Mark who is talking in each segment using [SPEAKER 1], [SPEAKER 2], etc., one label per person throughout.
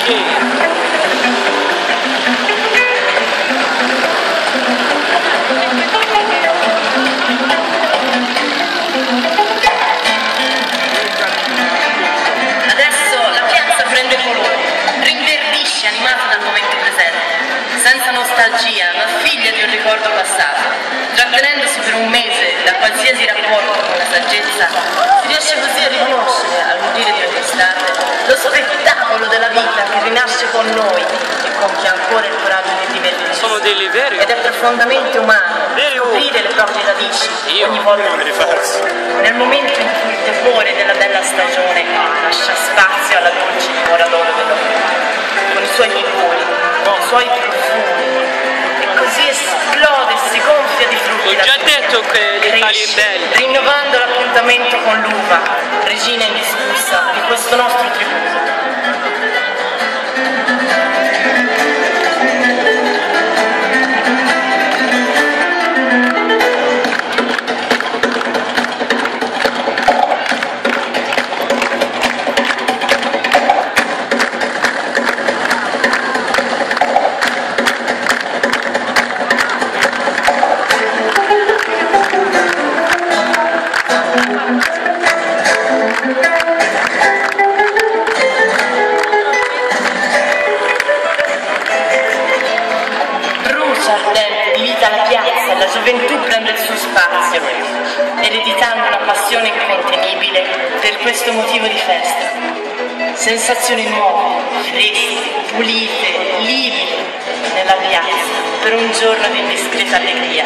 [SPEAKER 1] Adesso la piazza prende colore, rinverdisce animata dal momento presente, senza nostalgia, ma figlia di un ricordo passato. Trattenendosi per un mese da qualsiasi rapporto con la saggezza, si riesce così a riconoscere, all'udire di ogni estate, lo spettacolo della vita che rinasce con noi e con chi ha ancora il coraggio di divertirsi.
[SPEAKER 2] Sono delle vere.
[SPEAKER 1] Ed è profondamente umano scoprire le proprie radici ogni volta nel momento in cui il tepore della bella stagione lascia spazio alla dolce dimora d'oro della vita, con i suoi liquori, con i suoi profumi, e così esplode e si gonfia di frutti.
[SPEAKER 2] Ho già detto che l'Italia è bella.
[SPEAKER 1] Rinnovando l'appuntamento con l'uva, regina indiscussa di questo nostro tributo. Ardente divita la piazza e la gioventù prende il suo spazio, ereditando una passione incontenibile per questo motivo di festa. Sensazioni nuove, fresche, pulite, livide nella piazza per un giorno di indiscreta allegria.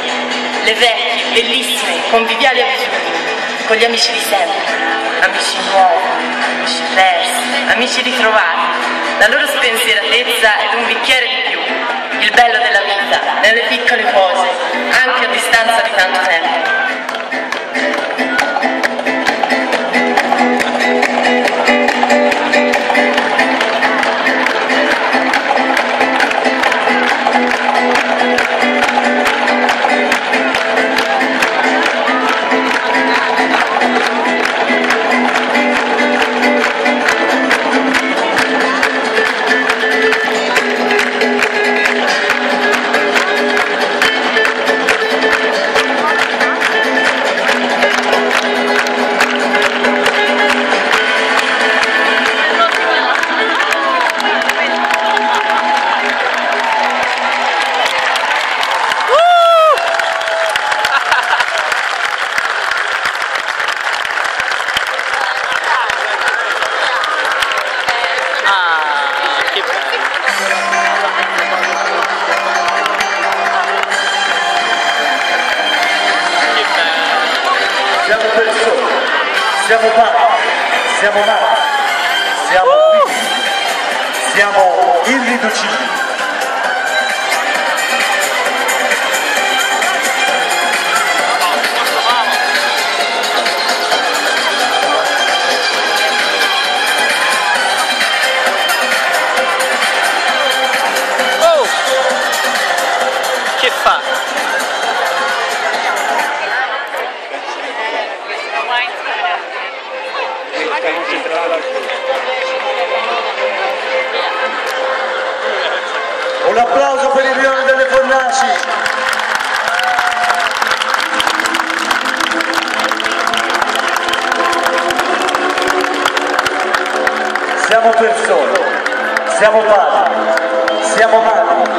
[SPEAKER 1] Le vecchie, bellissime, conviviali abitudini, con gli amici di sempre, amici nuovi, amici persi, amici ritrovati, la loro spensieratezza ed un bicchiere di più. Il bello della vita, nelle piccole cose, anche a distanza di tanto tempo.
[SPEAKER 3] Siamo persone, siamo padri, siamo madri, siamo figli, siamo irriducibili.
[SPEAKER 2] Oh! Che fa?
[SPEAKER 3] Un applauso per il rione delle Fornaci. Siamo persone, siamo padri, siamo madri,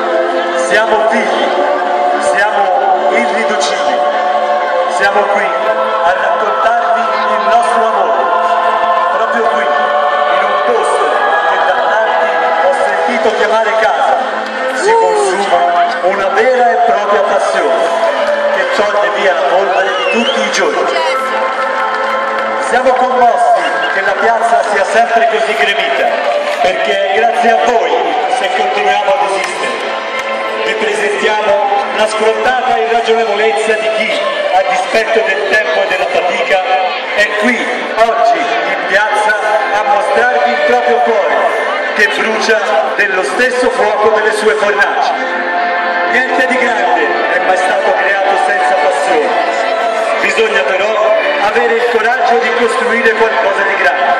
[SPEAKER 3] siamo figli, siamo irriducibili. Siamo qui a raccontarvi il nostro amore, proprio qui, in un posto che da tanti ho sentito chiamare casa. Si consuma una vera e propria passione che toglie via la polvere di tutti i giorni. Siamo commossi che la piazza sia sempre così gremita, perché è grazie a voi se continuiamo ad esistere. Vi presentiamo la sfrontata irragionevolezza di chi, a dispetto del tempo e della fatica, è qui, oggi, in piazza, a mostrarvi il proprio cuore, che brucia dello stesso fuoco delle sue fornaci. Niente di grande è mai stato creato senza passione. Bisogna però avere il coraggio di costruire qualcosa di grande.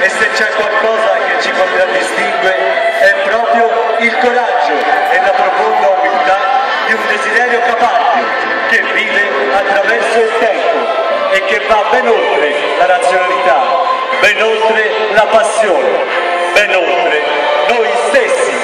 [SPEAKER 3] e se c'è qualcosa che ci contraddistingue è proprio il coraggio e la profonda umiltà di un desiderio capace che vive attraverso il tempo e che va ben oltre la razionalità, ben oltre la passione, ben oltre noi stessi.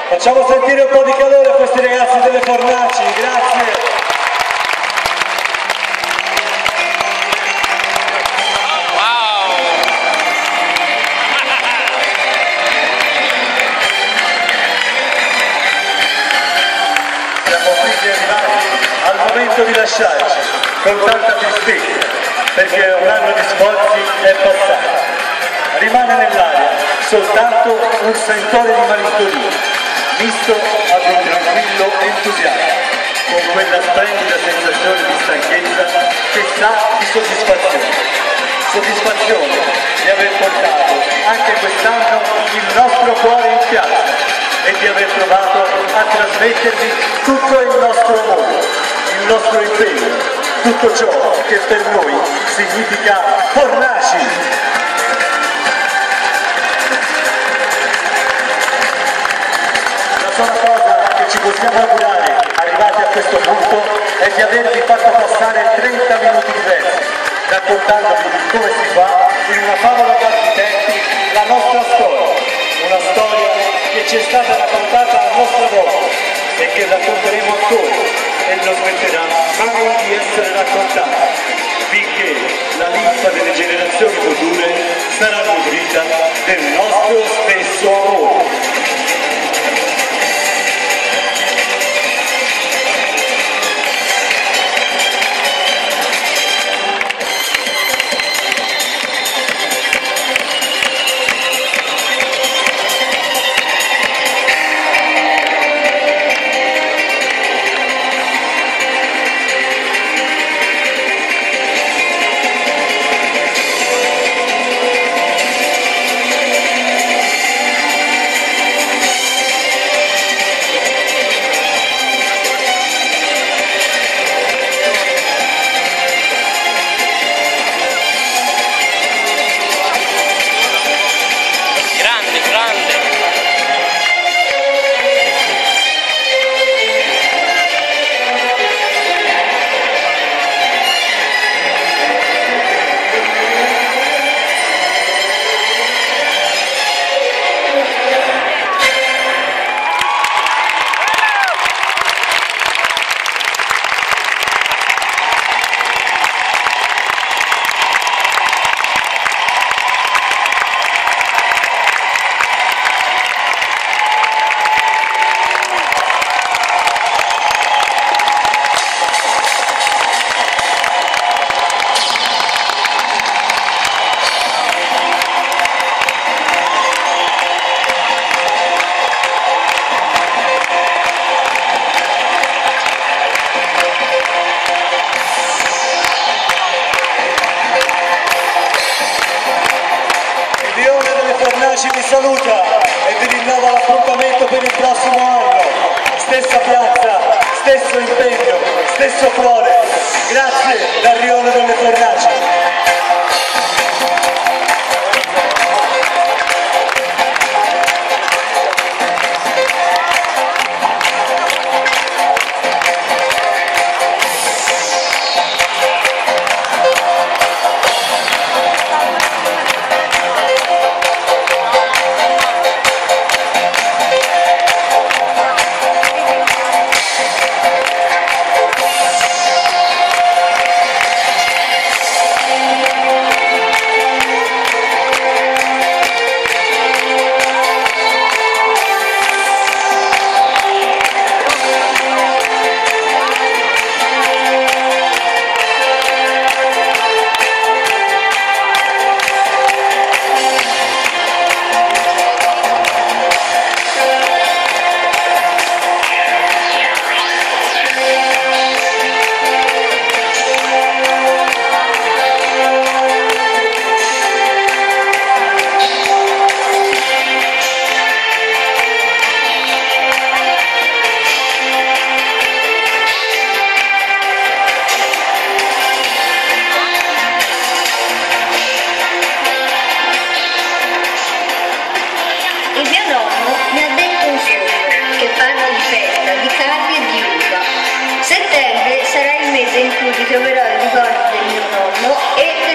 [SPEAKER 3] Facciamo sentire un po' di calore a questi ragazzi delle Fornaci, grazie. Siamo quindi arrivati al momento di lasciarci con tanta tristezza, perché un anno di sforzi è passato. Rimane nell'aria soltanto un sentore di malinconia, misto ad un tranquillo entusiasmo, con quella splendida sensazione di stanchezza che sa di soddisfazione. Soddisfazione di aver portato anche quest'anno il nostro cuore in piazza e di aver provato a trasmettervi tutto il nostro amore, il nostro impegno, tutto ciò che per noi significa Fornaci. La sola cosa che ci possiamo augurare, arrivati a questo punto, è di avervi fatto passare 30 minuti diversi, raccontandovi come si fa in una favola di tempi la nostra storia, una storia che ci è stata raccontata a nostra volta e che racconteremo ancora e non smetterà mai di essere raccontata, finché la linfa delle generazioni future sarà nutrita del nostro stesso amore. Vi saluta e vi rinnova l'appuntamento per il prossimo anno. Stessa piazza, stesso impegno, stesso cuore. Grazie dal Rione delle Fornaci.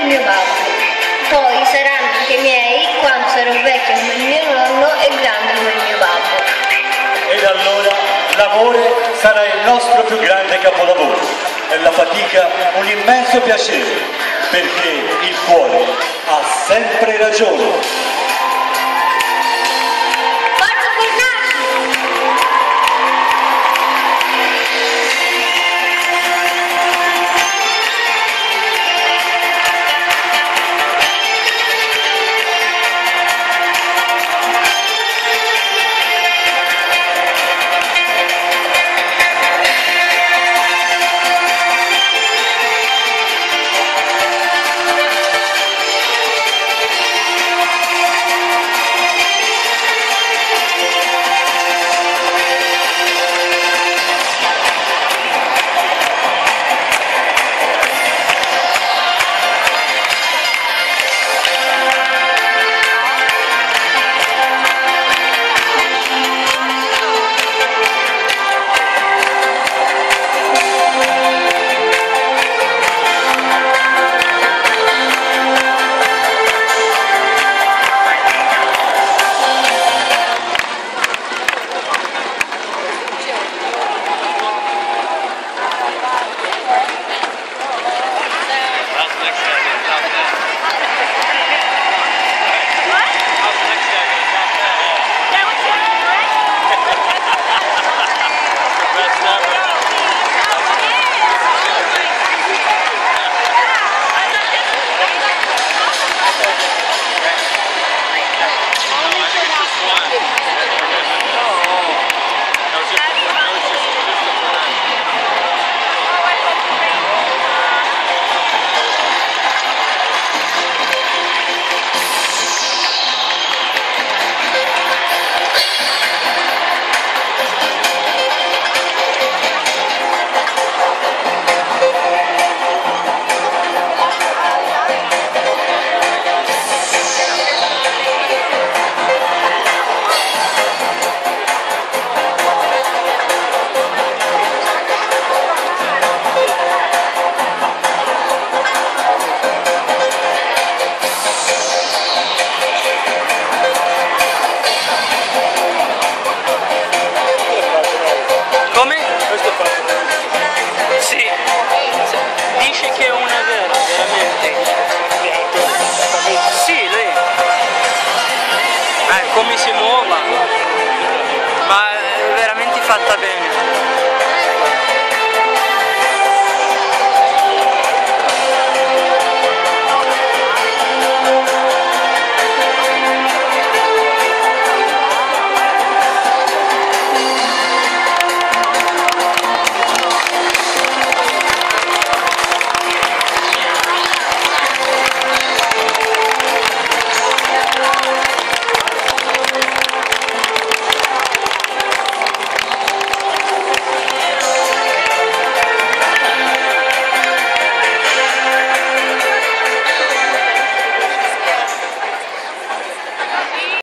[SPEAKER 4] mio babbo. Poi saranno anche miei quando sarò vecchia come il mio nonno e grande come il mio babbo.
[SPEAKER 3] Ed allora l'amore sarà il nostro più grande capolavoro e la fatica un immenso piacere, perché il cuore ha sempre ragione.
[SPEAKER 2] Dice che è una vera, veramente. Sì, lei. Come si muova. Ma è veramente fatta bene.